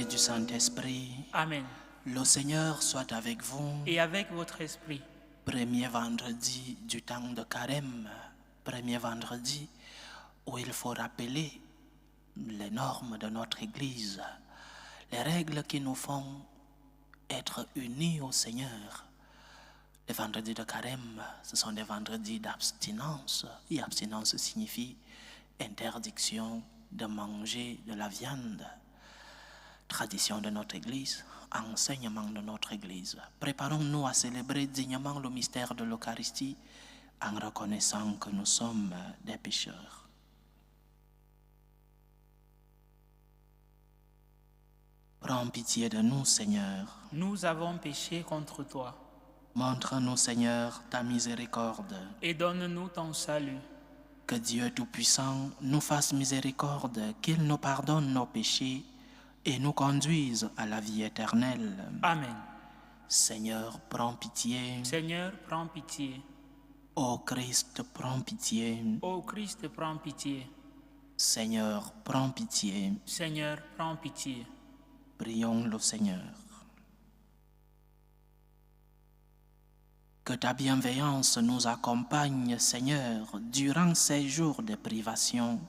et du Saint-Esprit. Amen. Le Seigneur soit avec vous. Et avec votre esprit. Premier vendredi du temps de Carême, premier vendredi où il faut rappeler les normes de notre Église, les règles qui nous font être unis au Seigneur. Les vendredis de Carême, ce sont des vendredis d'abstinence. Et abstinence signifie interdiction de manger de la viande. Tradition de notre Église, enseignement de notre Église. Préparons-nous à célébrer dignement le mystère de l'Eucharistie en reconnaissant que nous sommes des pécheurs. Prends pitié de nous, Seigneur. Nous avons péché contre toi. Montre-nous, Seigneur, ta miséricorde. Et donne-nous ton salut. Que Dieu Tout-Puissant nous fasse miséricorde, qu'il nous pardonne nos péchés et nous conduise à la vie éternelle. Amen. Seigneur, prends pitié. Seigneur, prends pitié. Ô Christ, prends pitié. Ô Christ, prends pitié. Seigneur, prends pitié. Seigneur, prends pitié. Prions le Seigneur. Que ta bienveillance nous accompagne, Seigneur, durant ces jours de privation,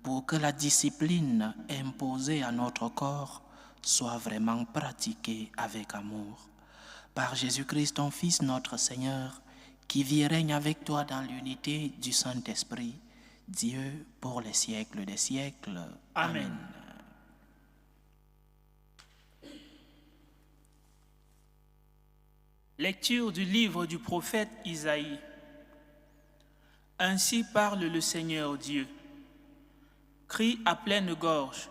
pour que la discipline imposée à notre corps soit vraiment pratiquée avec amour. Par Jésus-Christ, ton Fils, notre Seigneur, qui vit et règne avec toi dans l'unité du Saint-Esprit, Dieu pour les siècles des siècles. Amen. Lecture du livre du prophète Isaïe. Ainsi parle le Seigneur Dieu. Crie à pleine gorge,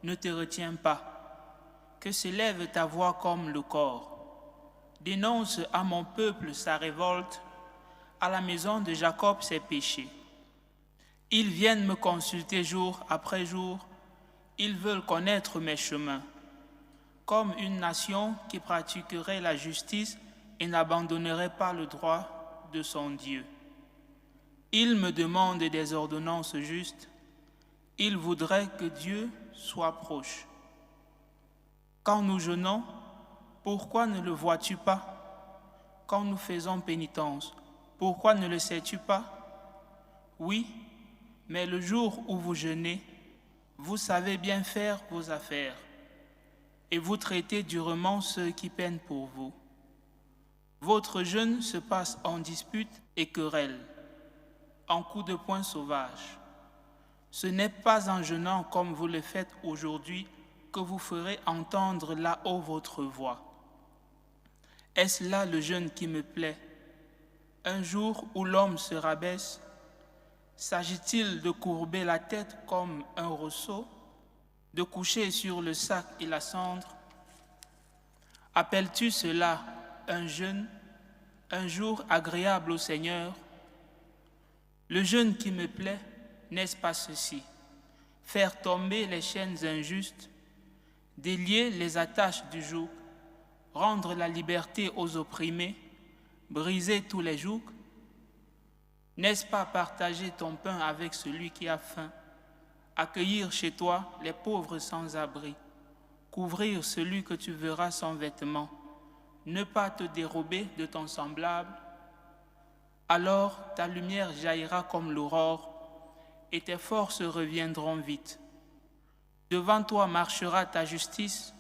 ne te retiens pas, que s'élève ta voix comme le cor. Dénonce à mon peuple sa révolte, à la maison de Jacob ses péchés. Ils viennent me consulter jour après jour, ils veulent connaître mes chemins. Comme une nation qui pratiquerait la justice et n'abandonnerait pas le droit de son Dieu. Ils me demandent des ordonnances justes, ils voudraient que Dieu soit proche. Quand nous jeûnons, pourquoi ne le vois-tu pas? Quand nous faisons pénitence, pourquoi ne le sais-tu pas? Oui, mais le jour où vous jeûnez, vous savez bien faire vos affaires, et vous traitez durement ceux qui peinent pour vous. Votre jeûne se passe en disputes et querelles, en coups de poing sauvages. Ce n'est pas en jeûnant comme vous le faites aujourd'hui que vous ferez entendre là-haut votre voix. Est-ce là le jeûne qui me plaît? Un jour où l'homme se rabaisse, s'agit-il de courber la tête comme un ressaut, de coucher sur le sac et la cendre? Appelles-tu cela un jeûne, un jour agréable au Seigneur? Le jeûne qui me plaît, n'est-ce pas ceci? Faire tomber les chaînes injustes, délier les attaches du joug, rendre la liberté aux opprimés, briser tous les jougs? N'est-ce pas partager ton pain avec celui qui a faim, accueillir chez toi les pauvres sans abri, couvrir celui que tu verras sans vêtements, ne pas te dérober de ton semblable? Alors ta lumière jaillira comme l'aurore et tes forces reviendront vite. Devant toi marchera ta justice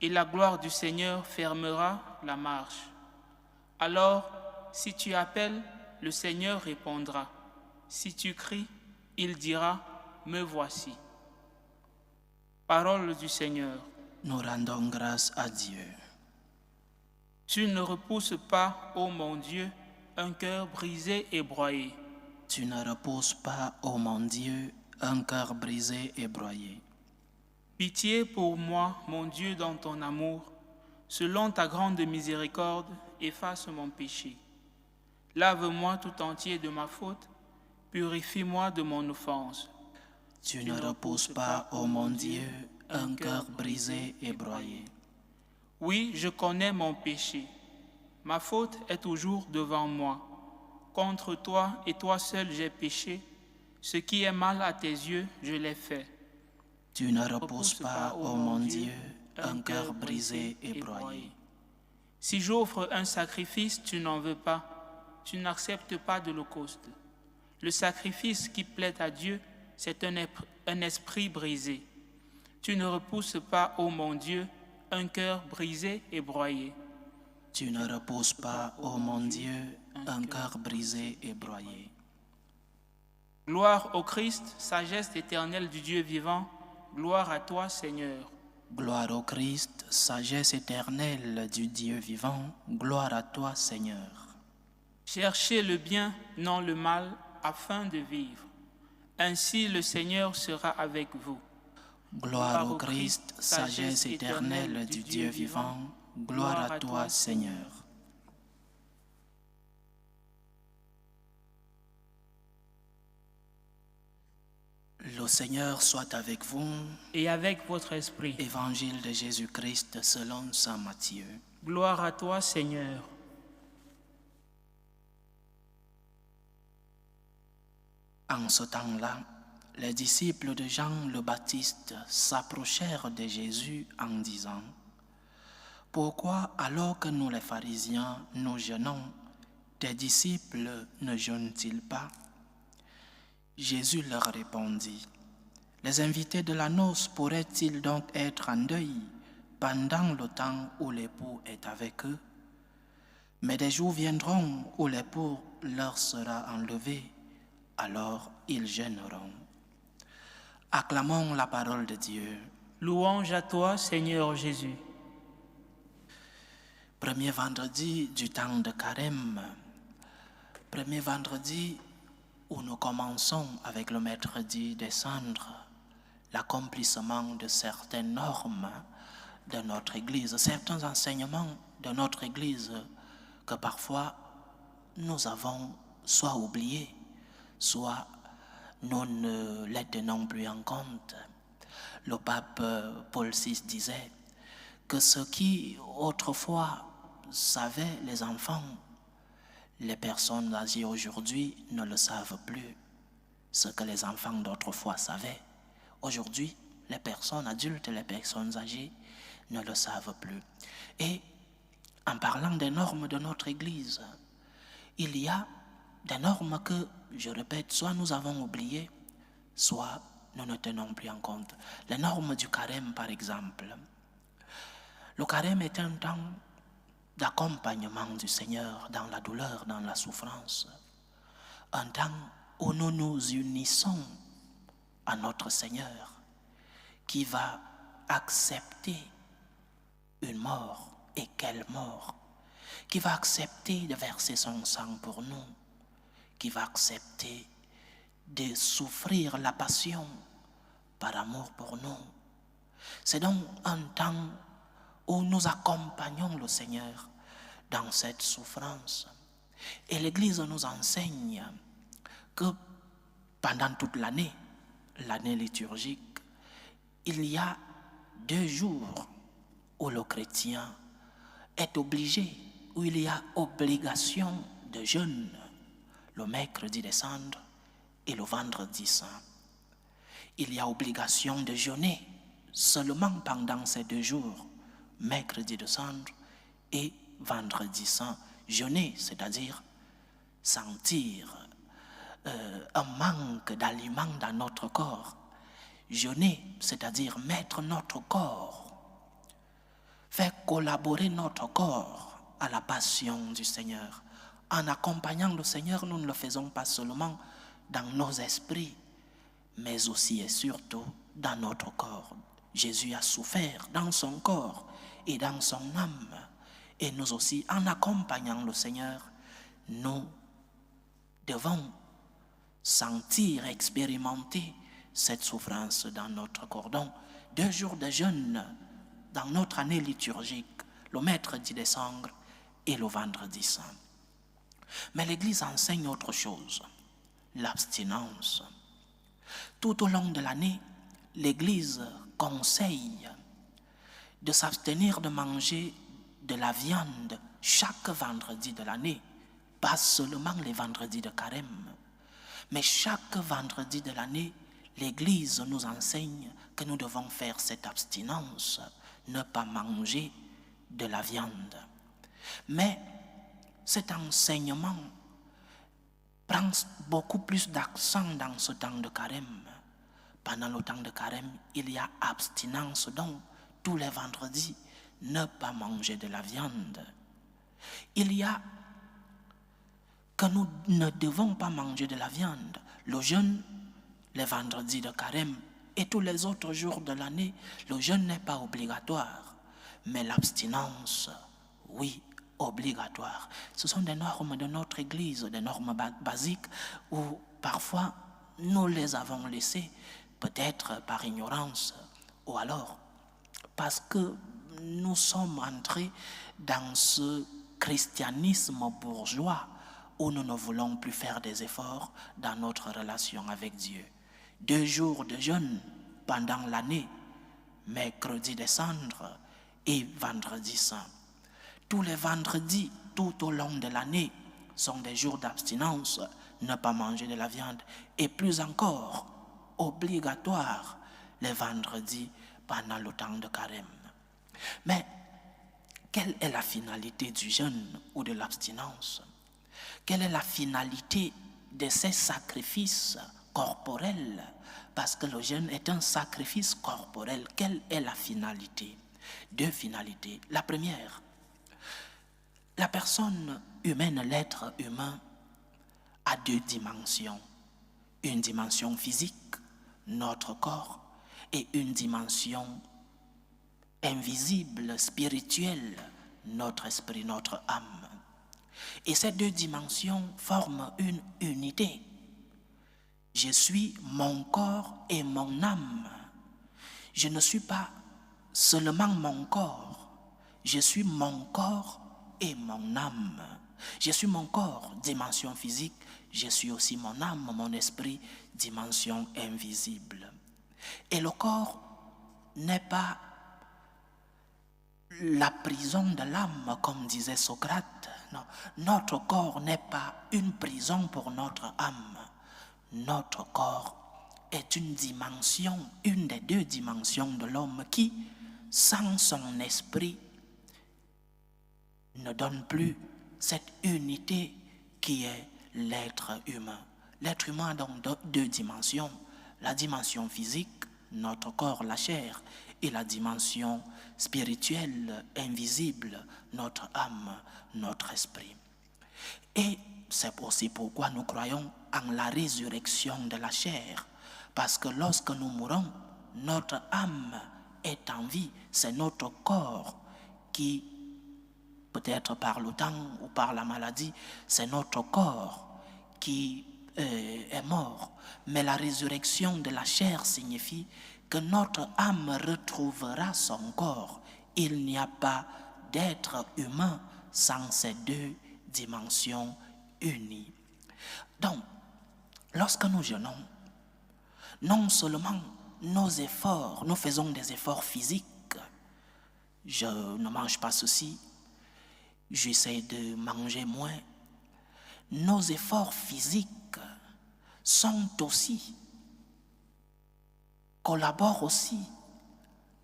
et la gloire du Seigneur fermera la marche. Alors, si tu appelles, le Seigneur répondra. Si tu cries, il dira, me voici. Parole du Seigneur. Nous rendons grâce à Dieu. Tu ne repousses pas, ô mon Dieu, un cœur brisé et broyé. Tu ne repousses pas, ô mon Dieu, un cœur brisé et broyé. Pitié pour moi, mon Dieu, dans ton amour. Selon ta grande miséricorde, efface mon péché. Lave-moi tout entier de ma faute, purifie-moi de mon offense. Tu ne repousses pas, ô mon Dieu, un cœur brisé et broyé. Oui, je connais mon péché. Ma faute est toujours devant moi. Contre toi et toi seul j'ai péché. Ce qui est mal à tes yeux, je l'ai fait. Tu ne reposes pas, ô mon Dieu, un cœur brisé et broyé. Si j'offre un sacrifice, tu n'en veux pas, tu n'acceptes pas d'holocauste. Le sacrifice qui plaît à Dieu, c'est un esprit brisé. Tu ne repousses pas, ô mon Dieu, un cœur brisé et broyé. Tu ne reposes pas, ô mon Dieu, un cœur brisé et broyé. Gloire au Christ, sagesse éternelle du Dieu vivant, gloire à toi, Seigneur. Gloire au Christ, sagesse éternelle du Dieu vivant, gloire à toi, Seigneur. Cherchez le bien, non le mal, afin de vivre. Ainsi le Seigneur sera avec vous. Gloire au Christ, sagesse éternelle du Dieu vivant, gloire à toi, Seigneur. Le Seigneur soit avec vous. Et avec votre esprit. Évangile de Jésus-Christ selon saint Matthieu. Gloire à toi, Seigneur. En ce temps-là, les disciples de Jean le Baptiste s'approchèrent de Jésus en disant : « Pourquoi, alors que nous les pharisiens, nous jeûnons, tes disciples ne jeûnent-ils pas ?» Jésus leur répondit : « Les invités de la noce pourraient-ils donc être en deuil pendant le temps où l'époux est avec eux ? Mais des jours viendront où l'époux leur sera enlevé, alors ils jeûneront. » Acclamons la parole de Dieu. Louange à toi, Seigneur Jésus. Premier vendredi du temps de Carême. Premier vendredi où nous commençons avec le mercredi des cendres, l'accomplissement de certaines normes de notre Église, certains enseignements de notre Église que parfois nous avons soit oubliés, soit nous ne les tenons plus en compte. Le pape Paul VI disait que ce qui autrefois savaient les enfants, les personnes âgées aujourd'hui ne le savent plus. Ce que les enfants d'autrefois savaient, aujourd'hui, les personnes adultes et les personnes âgées ne le savent plus. Et en parlant des normes de notre Église, il y a des normes que, je répète, soit nous avons oubliées, soit nous ne tenons plus en compte. Les normes du carême, par exemple. Le carême est un temps d'accompagnement du Seigneur dans la douleur, dans la souffrance. Un temps où nous nous unissons à notre Seigneur qui va accepter une mort, et quelle mort, qui va accepter de verser son sang pour nous, qui va accepter de souffrir la passion par amour pour nous. C'est donc un temps où nous accompagnons le Seigneur dans cette souffrance. Et l'Église nous enseigne que pendant toute l'année liturgique, il y a 2 jours où le chrétien est obligé, où il y a obligation de jeûne, le mercredi des cendres et le vendredi saint. Il y a obligation de jeûner seulement pendant ces 2 jours, mercredi de cendres et vendredi saint. Jeûner, c'est-à-dire sentir un manque d'aliments dans notre corps. Jeûner, c'est-à-dire mettre notre corps, faire collaborer notre corps à la passion du Seigneur. En accompagnant le Seigneur, nous ne le faisons pas seulement dans nos esprits, mais aussi et surtout dans notre corps. Jésus a souffert dans son corps et dans son âme. Et nous aussi, en accompagnant le Seigneur, nous devons sentir, expérimenter cette souffrance dans notre corps. Donc, 2 jours de jeûne dans notre année liturgique, le mercredi des cendres et le vendredi saint. Mais l'Église enseigne autre chose, l'abstinence. Tout au long de l'année, l'Église conseille de s'abstenir de manger de la viande chaque vendredi de l'année, pas seulement les vendredis de carême, mais chaque vendredi de l'année, l'Église nous enseigne que nous devons faire cette abstinence, ne pas manger de la viande. Mais cet enseignement prend beaucoup plus d'accent dans ce temps de carême. Pendant le temps de carême, il y a abstinence, donc tous les vendredis, ne pas manger de la viande. Il y a que nous ne devons pas manger de la viande. Le jeûne, les vendredis de carême et tous les autres jours de l'année, le jeûne n'est pas obligatoire, mais l'abstinence, oui, obligatoire. Ce sont des normes de notre Église, des normes basiques où parfois nous les avons laissées, peut-être par ignorance ou alors parce que nous sommes entrés dans ce christianisme bourgeois où nous ne voulons plus faire des efforts dans notre relation avec Dieu. 2 jours de jeûne pendant l'année, mercredi des cendres et vendredi saint. Tous les vendredis, tout au long de l'année, sont des jours d'abstinence, ne pas manger de la viande, et plus encore, obligatoire, les vendredis pendant le temps de carême. Mais, quelle est la finalité du jeûne ou de l'abstinence? Quelle est la finalité de ces sacrifices corporels? Parce que le jeûne est un sacrifice corporel. Quelle est la finalité? 2 finalités. La première, la personne humaine, l'être humain, a 2 dimensions. Une dimension physique, notre corps, et une dimension invisible, spirituelle, notre esprit, notre âme. Et ces 2 dimensions forment une unité. Je suis mon corps et mon âme. Je ne suis pas seulement mon corps. Je suis mon corps et mon âme. Je suis mon corps, dimension physique. Je suis aussi mon âme, mon esprit, dimension invisible. Et le corps n'est pas la prison de l'âme, comme disait Socrate. Non, notre corps n'est pas une prison pour notre âme. Notre corps est une dimension, une des 2 dimensions de l'homme qui, sans son esprit, ne donne plus cette unité qui est l'être humain. L'être humain a donc 2 dimensions. La dimension physique, notre corps, la chair, et la dimension spirituelle, invisible, notre âme, notre esprit. Et c'est aussi pourquoi nous croyons en la résurrection de la chair. Parce que lorsque nous mourons, notre âme est en vie. C'est notre corps qui, peut-être par le temps ou par la maladie, c'est notre corps qui est mort. Mais la résurrection de la chair signifie que notre âme retrouvera son corps. Il n'y a pas d'être humain sans ces 2 dimensions unies. Donc, lorsque nous jeûnons, non seulement nos efforts, nous faisons des efforts physiques. Je ne mange pas ceci, j'essaie de manger moins. Nos efforts physiques collaborent aussi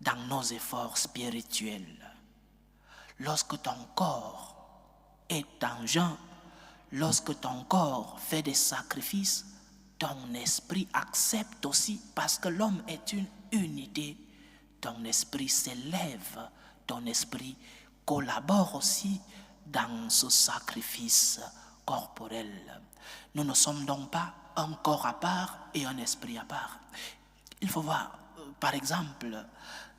dans nos efforts spirituels. Lorsque ton corps est en jeûne, lorsque ton corps fait des sacrifices, ton esprit accepte aussi, parce que l'homme est une unité. Ton esprit s'élève, ton esprit collabore aussi dans ce sacrifice corporel. Nous ne sommes donc pas un corps à part et un esprit à part. Il faut voir, par exemple,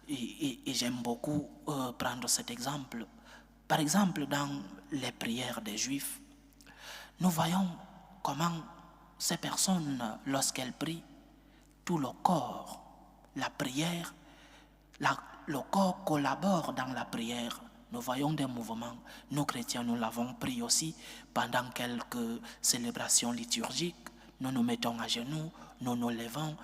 et j'aime beaucoup prendre cet exemple, par exemple dans les prières des Juifs, nous voyons comment ces personnes, lorsqu'elles prient, tout le corps, la prière, le corps collabore dans la prière. Nous voyons des mouvements. Nous, chrétiens, nous l'avons pris aussi pendant quelques célébrations liturgiques. Nous nous mettons à genoux, nous nous levons,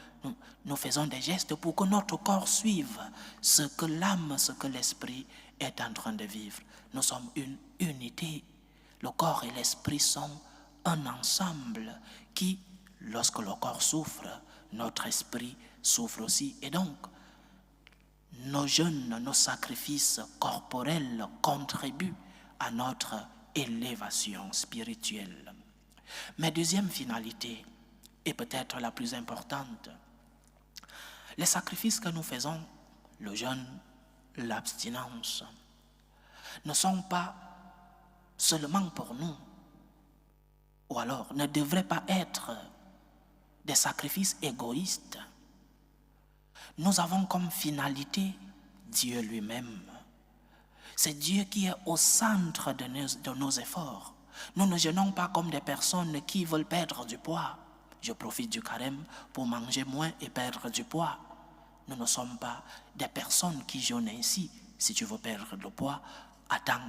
nous faisons des gestes pour que notre corps suive ce que l'âme, ce que l'esprit est en train de vivre. Nous sommes une unité. Le corps et l'esprit sont un ensemble qui, lorsque le corps souffre, notre esprit souffre aussi. Et donc, nos jeûnes, nos sacrifices corporels contribuent à notre élévation spirituelle. Mais deuxième finalité, et peut-être la plus importante, les sacrifices que nous faisons, le jeûne, l'abstinence, ne sont pas seulement pour nous, ou alors ne devraient pas être des sacrifices égoïstes. Nous avons comme finalité Dieu lui-même. C'est Dieu qui est au centre de nos efforts. Nous ne jeûnons pas comme des personnes qui veulent perdre du poids. Je profite du carême pour manger moins et perdre du poids. Nous ne sommes pas des personnes qui jeûnent ainsi. Si tu veux perdre le poids, attends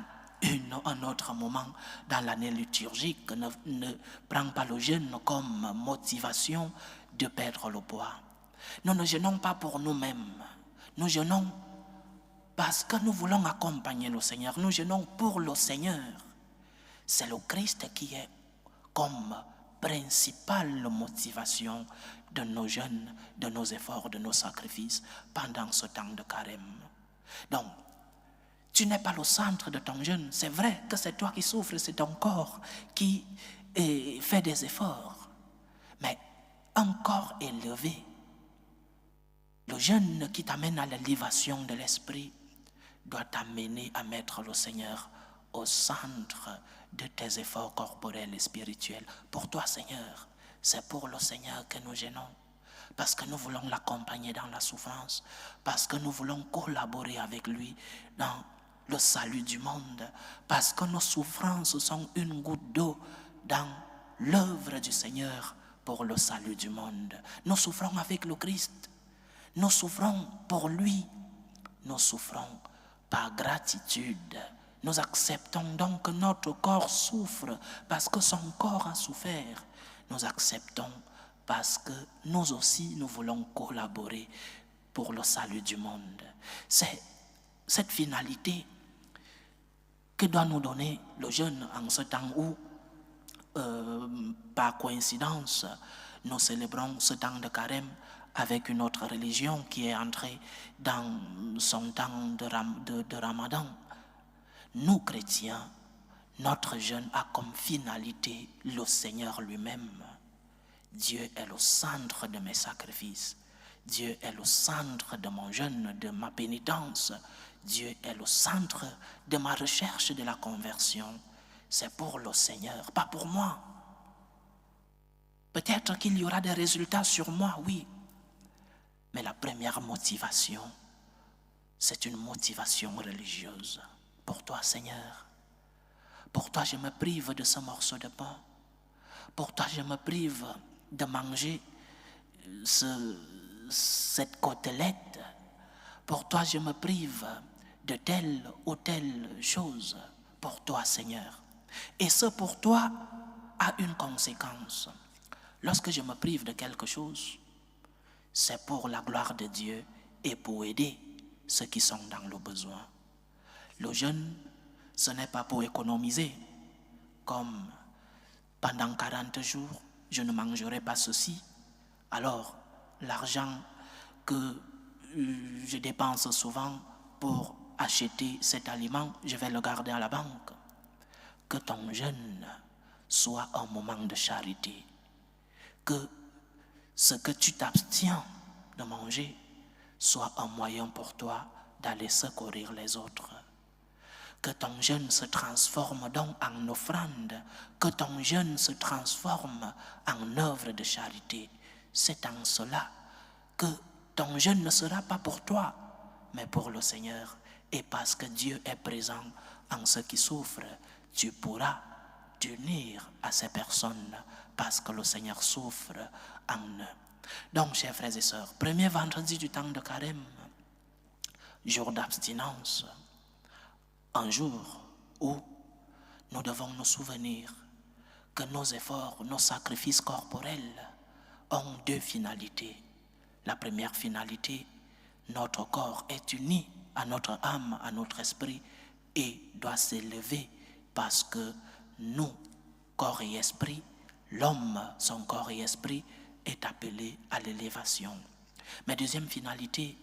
un autre moment dans l'année liturgique. Ne prends pas le jeûne comme motivation de perdre le poids. Nous ne jeûnons pas pour nous-mêmes. Nous jeûnons parce que nous voulons accompagner le Seigneur. Nous jeûnons pour le Seigneur. C'est le Christ qui est comme principale motivation de nos jeûnes, de nos efforts, de nos sacrifices pendant ce temps de carême. Donc, tu n'es pas le centre de ton jeûne. C'est vrai que c'est toi qui souffres, c'est ton corps qui fait des efforts. Mais un corps élevé, le jeûne qui t'amène à l'élévation de l'esprit, doit t'amener à mettre le Seigneur au centre de tes efforts corporels et spirituels. Pour toi, Seigneur, c'est pour le Seigneur que nous jeûnons, parce que nous voulons l'accompagner dans la souffrance, parce que nous voulons collaborer avec lui dans le salut du monde, parce que nos souffrances sont une goutte d'eau dans l'œuvre du Seigneur pour le salut du monde. Nous souffrons avec le Christ, nous souffrons pour lui, nous souffrons par gratitude. Nous acceptons donc que notre corps souffre parce que son corps a souffert. Nous acceptons parce que nous aussi, nous voulons collaborer pour le salut du monde. C'est cette finalité que doit nous donner le jeûne en ce temps où, par coïncidence, nous célébrons ce temps de carême avec une autre religion qui est entrée dans son temps de Ramadan. Nous, chrétiens, notre jeûne a comme finalité le Seigneur lui-même. Dieu est le centre de mes sacrifices. Dieu est le centre de mon jeûne, de ma pénitence. Dieu est le centre de ma recherche de la conversion. C'est pour le Seigneur, pas pour moi. Peut-être qu'il y aura des résultats sur moi, oui. Mais la première motivation, c'est une motivation religieuse. Pour toi, Seigneur, pour toi, je me prive de ce morceau de pain. Pour toi, je me prive de manger cette côtelette. Pour toi, je me prive de telle ou telle chose. Pour toi, Seigneur. Et ce pour toi a une conséquence. Lorsque je me prive de quelque chose, c'est pour la gloire de Dieu et pour aider ceux qui sont dans le besoin. Le jeûne, ce n'est pas pour économiser, comme pendant 40 jours, je ne mangerai pas ceci. Alors, l'argent que je dépense souvent pour acheter cet aliment, je vais le garder à la banque. Que ton jeûne soit un moment de charité. Que ce que tu t'abstiens de manger soit un moyen pour toi d'aller secourir les autres. Que ton jeûne se transforme donc en offrande, que ton jeûne se transforme en œuvre de charité. C'est en cela que ton jeûne ne sera pas pour toi, mais pour le Seigneur. Et parce que Dieu est présent en ceux qui souffrent, tu pourras t'unir à ces personnes parce que le Seigneur souffre en eux. Donc, chers frères et sœurs, premier vendredi du temps de carême, jour d'abstinence, un jour où nous devons nous souvenir que nos efforts, nos sacrifices corporels ont deux finalités. La première finalité, notre corps est uni à notre âme, à notre esprit et doit s'élever parce que nous, corps et esprit, l'homme, son corps et esprit, est appelé à l'élévation. Mais deuxième finalité,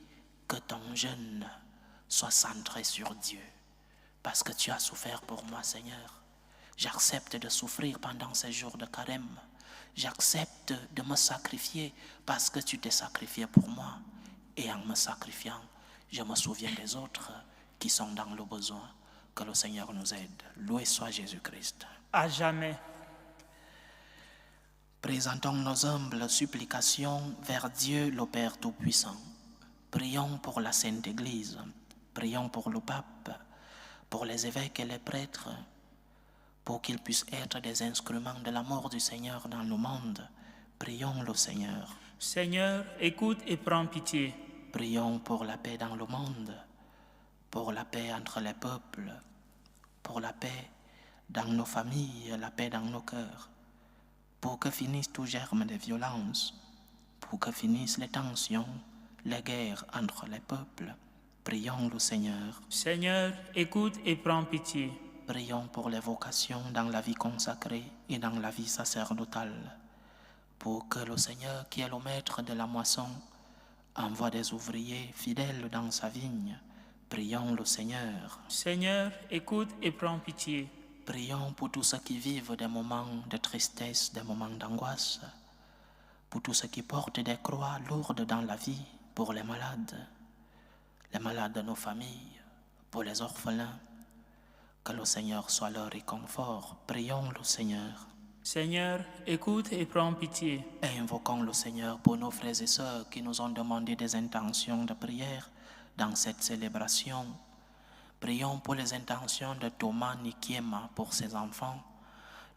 que ton jeûne soit centré sur Dieu. Parce que tu as souffert pour moi, Seigneur. J'accepte de souffrir pendant ces jours de carême. J'accepte de me sacrifier parce que tu t'es sacrifié pour moi. Et en me sacrifiant, je me souviens des autres qui sont dans le besoin. Que le Seigneur nous aide. Loué soit Jésus-Christ. À jamais. Présentons nos humbles supplications vers Dieu le Père Tout-Puissant. Prions pour la Sainte Église. Prions pour le pape, pour les évêques et les prêtres, pour qu'ils puissent être des instruments de l'amour du Seigneur dans le monde. Prions le Seigneur. Seigneur, écoute et prends pitié. Prions pour la paix dans le monde, pour la paix entre les peuples, pour la paix dans nos familles, la paix dans nos cœurs, pour que finisse tout germe de violence, pour que finissent les tensions, les guerres entre les peuples. Prions le Seigneur. Seigneur, écoute et prends pitié. Prions pour les vocations dans la vie consacrée et dans la vie sacerdotale, pour que le Seigneur, qui est le maître de la moisson, envoie des ouvriers fidèles dans sa vigne. Prions le Seigneur. Seigneur, écoute et prends pitié. Prions pour tous ceux qui vivent des moments de tristesse, des moments d'angoisse, pour tous ceux qui portent des croix lourdes dans la vie, pour les malades de nos familles, pour les orphelins. Que le Seigneur soit leur réconfort. Prions le Seigneur. Seigneur, écoute et prends pitié. Et invoquons le Seigneur pour nos frères et sœurs qui nous ont demandé des intentions de prière dans cette célébration. Prions pour les intentions de Thomas Nikiema pour ses enfants,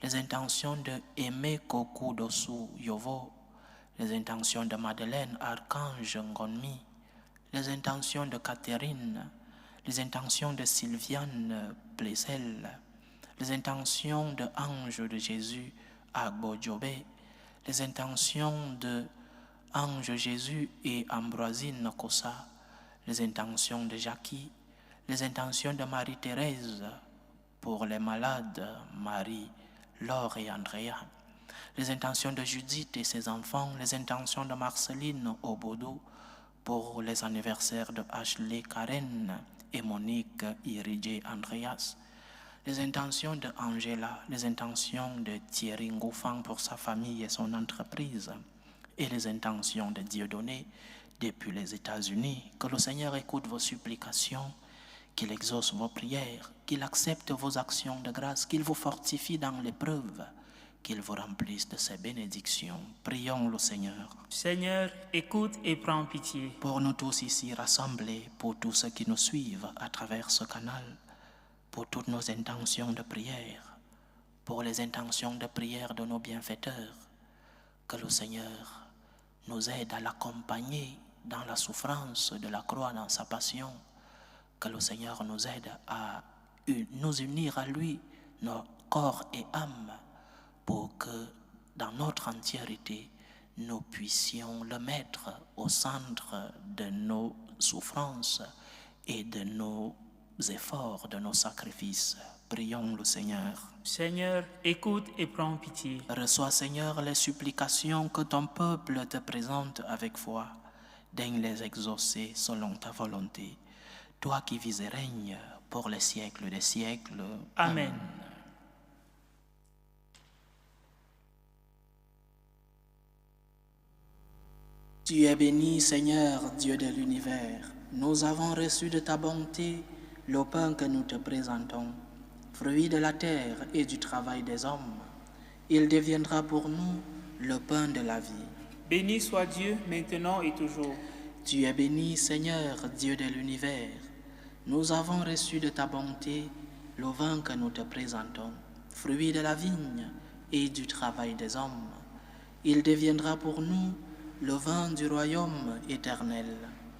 les intentions de Aimé Koku Dosu Yovo, les intentions de Madeleine Archange Ngonmi, les intentions de Catherine, les intentions de Sylviane Plessel, les intentions de Ange de Jésus Agbodjobé, les intentions de Ange Jésus et Ambroisine Kossa, les intentions de Jackie, les intentions de Marie-Thérèse pour les malades, Marie, Laure et Andrea, les intentions de Judith et ses enfants, les intentions de Marceline Obodo pour les anniversaires de Ashley Karen et Monique Iridje Andreas, les intentions de Angela, les intentions de Thierry Ngoufang pour sa famille et son entreprise, et les intentions de Dieudonné depuis les États-Unis. Que le Seigneur écoute vos supplications, qu'il exauce vos prières, qu'il accepte vos actions de grâce, qu'il vous fortifie dans l'épreuve, qu'il vous remplisse de ses bénédictions. Prions le Seigneur. Seigneur, écoute et prends pitié. Pour nous tous ici rassemblés, pour tous ceux qui nous suivent à travers ce canal, pour toutes nos intentions de prière, pour les intentions de prière de nos bienfaiteurs, que le Seigneur nous aide à l'accompagner dans la souffrance de la croix, dans sa passion, que le Seigneur nous aide à nous unir à lui, nos corps et âme, pour que dans notre entièreté, nous puissions le mettre au centre de nos souffrances et de nos efforts, de nos sacrifices. Prions le Seigneur. Seigneur, écoute et prends pitié. Reçois, Seigneur, les supplications que ton peuple te présente avec foi. Daigne les exaucer selon ta volonté. Toi qui vis et règnes pour les siècles des siècles. Amen. Tu es béni, Seigneur, Dieu de l'univers. Nous avons reçu de ta bonté le pain que nous te présentons, fruit de la terre et du travail des hommes. Il deviendra pour nous le pain de la vie. Béni soit Dieu, maintenant et toujours. Tu es béni, Seigneur, Dieu de l'univers. Nous avons reçu de ta bonté le vin que nous te présentons, fruit de la vigne et du travail des hommes. Il deviendra pour nous le vin du royaume éternel.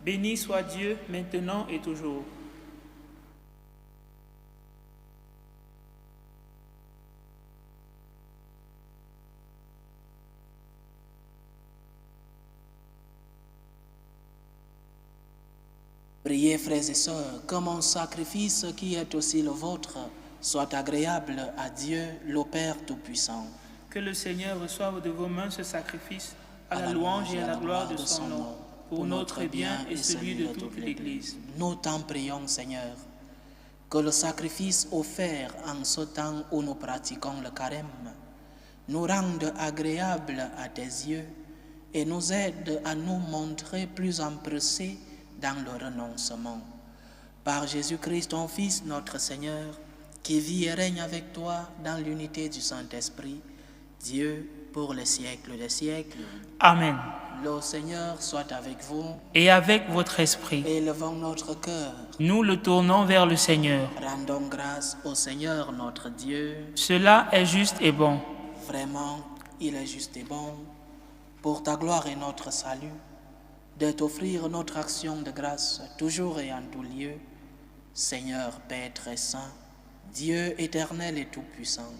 Béni soit Dieu, maintenant et toujours. Priez, frères et sœurs, que mon sacrifice qui est aussi le vôtre soit agréable à Dieu, le Père Tout-Puissant. Que le Seigneur reçoive de vos mains ce sacrifice à la louange et à la gloire de son nom, pour notre bien et celui de toute l'Église. Nous t'en prions, Seigneur, que le sacrifice offert en ce temps où nous pratiquons le carême nous rende agréables à tes yeux et nous aide à nous montrer plus empressés dans le renoncement. Par Jésus-Christ, ton Fils, notre Seigneur, qui vit et règne avec toi dans l'unité du Saint-Esprit, Dieu, pour les siècles des siècles. Amen. Le Seigneur soit avec vous. Et avec votre esprit, Élevons notre cœur. nous le tournons vers le Seigneur. Rendons grâce au Seigneur notre Dieu. Cela est juste et bon. Vraiment, il est juste et bon, pour ta gloire et notre salut, de t'offrir notre action de grâce, toujours et en tout lieu, Seigneur Père très saint, Dieu éternel et tout-puissant.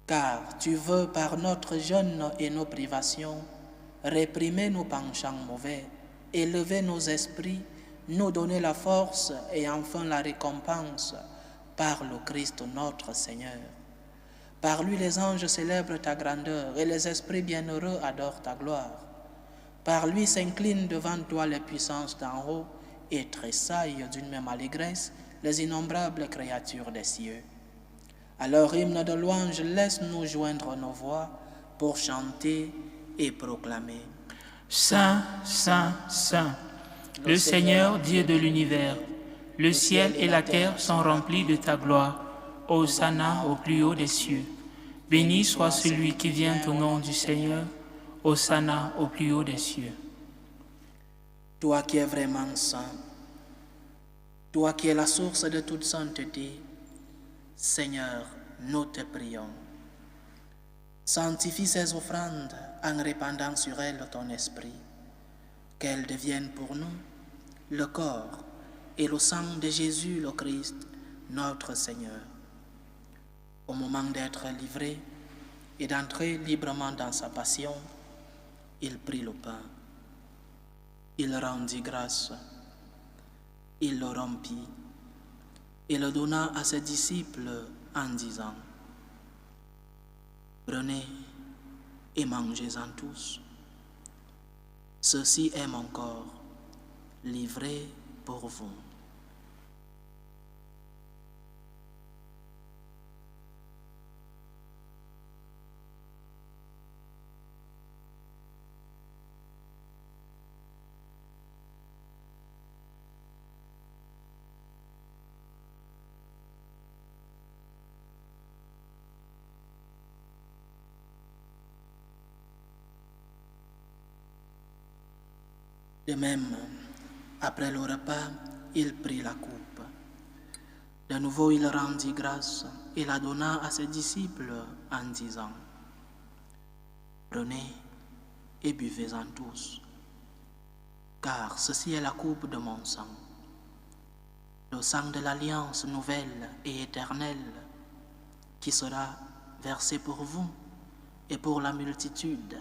Car tu veux, par notre jeûne et nos privations, réprimer nos penchants mauvais, élever nos esprits, nous donner la force et enfin la récompense par le Christ notre Seigneur. Par lui les anges célèbrent ta grandeur et les esprits bienheureux adorent ta gloire. Par lui s'inclinent devant toi les puissances d'en haut et tressaillent d'une même allégresse les innombrables créatures des cieux. À leur hymne de louange, laisse-nous joindre nos voix pour chanter et proclamer. Saint, Saint, Saint, le Seigneur Dieu de l'univers, le ciel et la terre sont remplis de ta gloire. Hosanna au plus haut des cieux. Béni soit celui qui vient au nom du Seigneur. Hosanna au plus haut des cieux. Toi qui es vraiment saint, toi qui es la source de toute sainteté, Seigneur, nous te prions. Sanctifie ces offrandes en répandant sur elles ton esprit, qu'elles deviennent pour nous le corps et le sang de Jésus le Christ, notre Seigneur. Au moment d'être livré et d'entrer librement dans sa passion, il prit le pain, il rendit grâce, il le rompit et le donna à ses disciples en disant: prenez et mangez-en tous. Ceci est mon corps, livré pour vous. De même, après le repas, il prit la coupe. De nouveau, il rendit grâce et la donna à ses disciples en disant: prenez et buvez-en tous, car ceci est la coupe de mon sang, le sang de l'alliance nouvelle et éternelle, qui sera versé pour vous et pour la multitude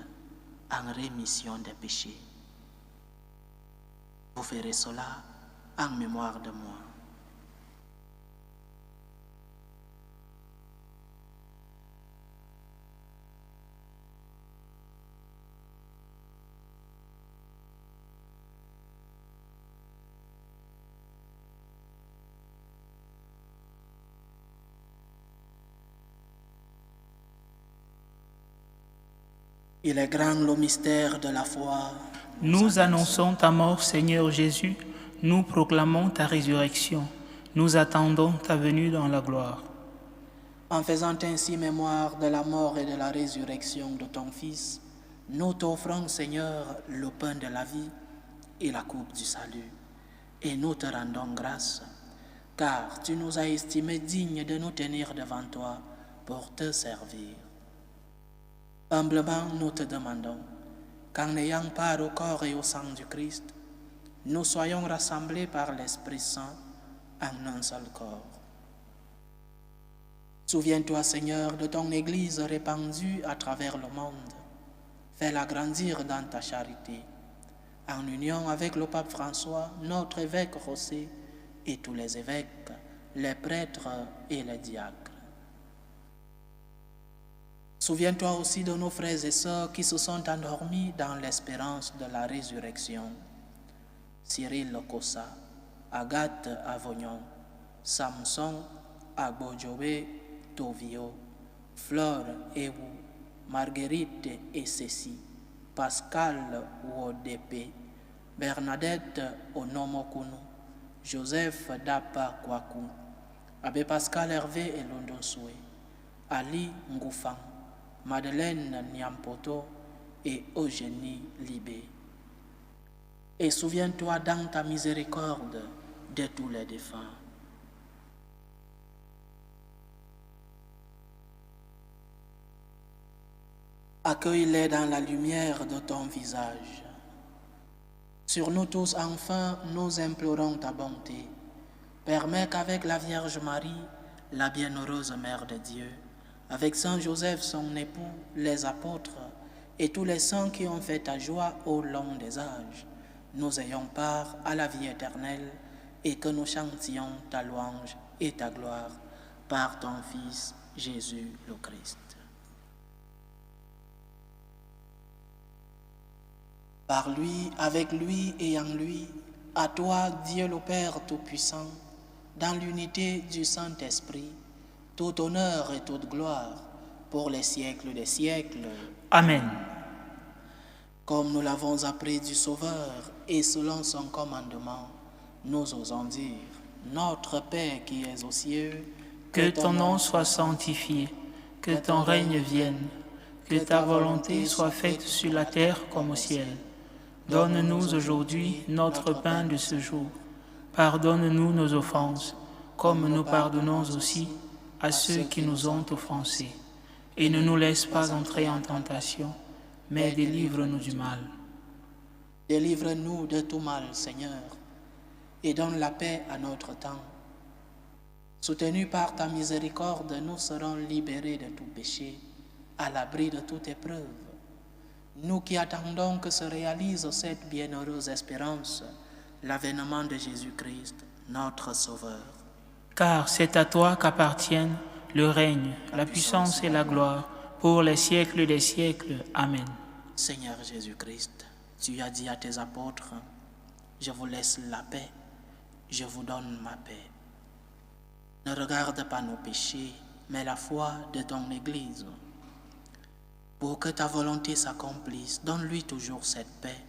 en rémission des péchés. Vous ferez cela en mémoire de moi. Il est grand le mystère de la foi. Nous annonçons ta mort, Seigneur Jésus. Nous proclamons ta résurrection. Nous attendons ta venue dans la gloire. En faisant ainsi mémoire de la mort et de la résurrection de ton Fils, nous t'offrons, Seigneur, le pain de la vie et la coupe du salut. Et nous te rendons grâce, car tu nous as estimés dignes de nous tenir devant toi pour te servir. Humblement, nous te demandons qu'en ayant part au corps et au sang du Christ, nous soyons rassemblés par l'Esprit Saint en un seul corps. Souviens-toi, Seigneur, de ton Église répandue à travers le monde. Fais-la grandir dans ta charité, en union avec le pape François, notre évêque José, et tous les évêques, les prêtres et les diacres. Souviens-toi aussi de nos frères et sœurs qui se sont endormis dans l'espérance de la résurrection. Cyril Lokosa, Agathe Avognon, Samson Agbojobe Tovio, Flore Ewu, Marguerite et Cécile, Pascal Wodepe, Bernadette Onomokunu, Joseph Dapa Kwaku, Abbé Pascal Hervé et Londonsoué, Ali Ngoufang, Madeleine Niampoto et Eugénie Libé. Et souviens-toi dans ta miséricorde de tous les défunts. Accueille-les dans la lumière de ton visage. Sur nous tous, enfin, nous implorons ta bonté. Permets qu'avec la Vierge Marie, la bienheureuse Mère de Dieu, avec Saint Joseph, son époux, les apôtres et tous les saints qui ont fait ta joie au long des âges, nous ayons part à la vie éternelle et que nous chantions ta louange et ta gloire par ton Fils Jésus le Christ. Par lui, avec lui et en lui, à toi, Dieu le Père Tout-Puissant, dans l'unité du Saint-Esprit, tout honneur et toute gloire pour les siècles des siècles. Amen. Comme nous l'avons appris du Sauveur et selon son commandement, nous osons dire, notre Père qui es aux cieux, que ton nom soit sanctifié, que ton règne vienne, que ta volonté soit faite sur la terre comme au ciel. Donne-nous aujourd'hui notre pain de ce jour. Pardonne-nous nos offenses, comme nous pardonnons aussi à ceux qui nous ont offensés. Et ne nous laisse pas entrer en tentation, mais délivre-nous du mal. Délivre-nous de tout mal, Seigneur, et donne la paix à notre temps. Soutenus par ta miséricorde, nous serons libérés de tout péché, à l'abri de toute épreuve. Nous qui attendons que se réalise cette bienheureuse espérance, l'avènement de Jésus-Christ, notre Sauveur. Car c'est à toi qu'appartiennent le règne, la puissance et la gloire, pour les siècles des siècles. Amen. Seigneur Jésus-Christ, tu as dit à tes apôtres, je vous laisse la paix, je vous donne ma paix. Ne regarde pas nos péchés, mais la foi de ton Église. Pour que ta volonté s'accomplisse, donne-lui toujours cette paix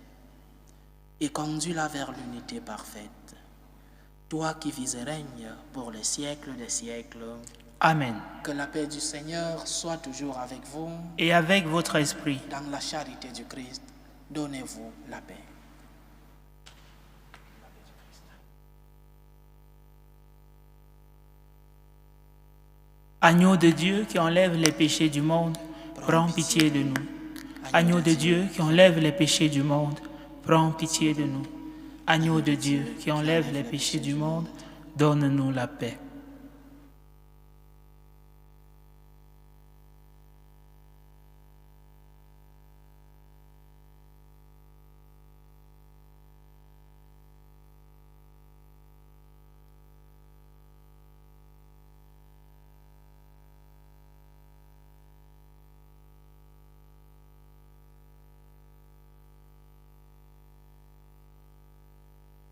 et conduis-la vers l'unité parfaite. Toi qui vis et règnes pour les siècles des siècles. Amen. Que la paix du Seigneur soit toujours avec vous. Et avec votre esprit. Dans la charité du Christ, donnez-vous la paix. Agneau de Dieu qui enlève les péchés du monde, prends pitié de nous. Agneau de Dieu qui enlève les péchés du monde, prends pitié de nous. Agneau de Dieu qui enlève les péchés du monde, donne-nous la paix.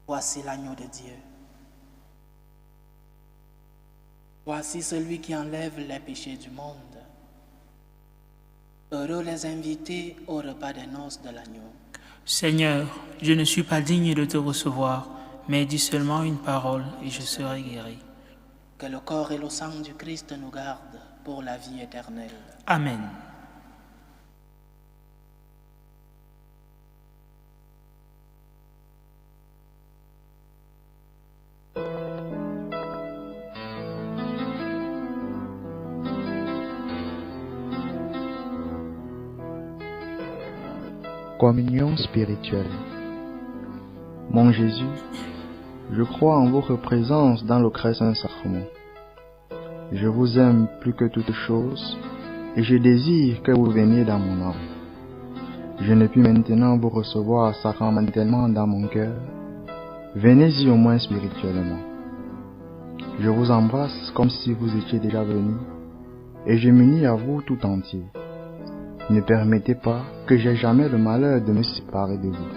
Voici l'agneau de Dieu. Voici celui qui enlève les péchés du monde. Heureux les invités au repas des noces de l'agneau. Seigneur, je ne suis pas digne de te recevoir, mais dis seulement une parole et je serai guéri. Que le corps et le sang du Christ nous gardent pour la vie éternelle. Amen. Communion spirituelle. Mon Jésus, je crois en votre présence dans le très saint sacrement. Je vous aime plus que toute chose et je désire que vous veniez dans mon âme. Je ne puis maintenant vous recevoir sacramentellement dans mon cœur. Venez-y au moins spirituellement. Je vous embrasse comme si vous étiez déjà venu et je m'unis à vous tout entier. ne permettez pas que j'aie jamais le malheur de me séparer de vous.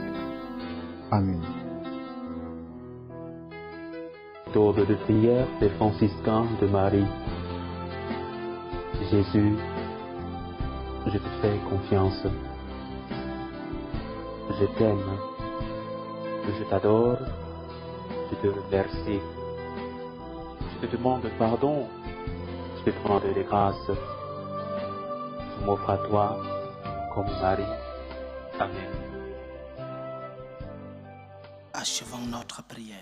Amen. Tour de prière des franciscains de Marie. Jésus, je te fais confiance. Je t'aime. Je t'adore. Je te remercie. Je te demande pardon. Je te demande de grâce. Je m'offre à toi comme Marie. Amen. Achevons notre prière.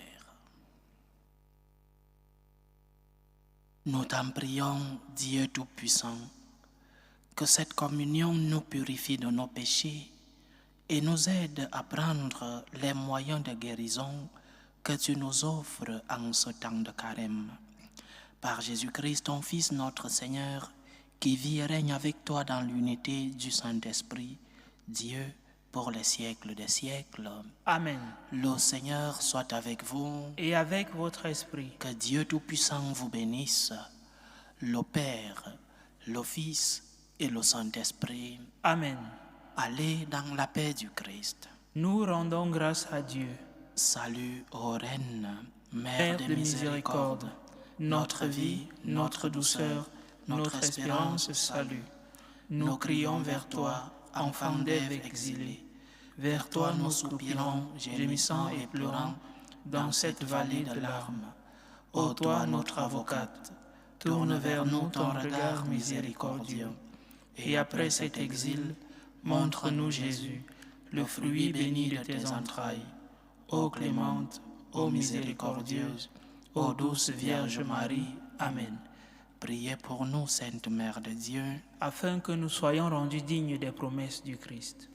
Nous t'en prions, Dieu Tout-Puissant, que cette communion nous purifie de nos péchés et nous aide à prendre les moyens de guérison que tu nous offres en ce temps de carême. Par Jésus-Christ, ton Fils, notre Seigneur, qui vit et règne avec toi dans l'unité du Saint-Esprit, Dieu, pour les siècles des siècles. Amen. Le Seigneur soit avec vous. Et avec votre esprit. Que Dieu Tout-Puissant vous bénisse, le Père, le Fils et le Saint-Esprit. Amen. Allez dans la paix du Christ. Nous rendons grâce à Dieu. Salut ô Reine, Mère de miséricorde, notre vie, notre douceur, notre espérance, salut. Nous crions vers toi, enfant d'Ève exilée. Vers toi nous soupirons, gémissant et pleurant, dans cette vallée de larmes. Ô toi, notre avocate, tourne vers nous ton regard miséricordieux. Et après cet exil, montre-nous Jésus, le fruit béni de tes entrailles. Ô clémente, ô miséricordieuse, ô douce Vierge Marie. Amen. Priez pour nous, Sainte Mère de Dieu, afin que nous soyons rendus dignes des promesses du Christ.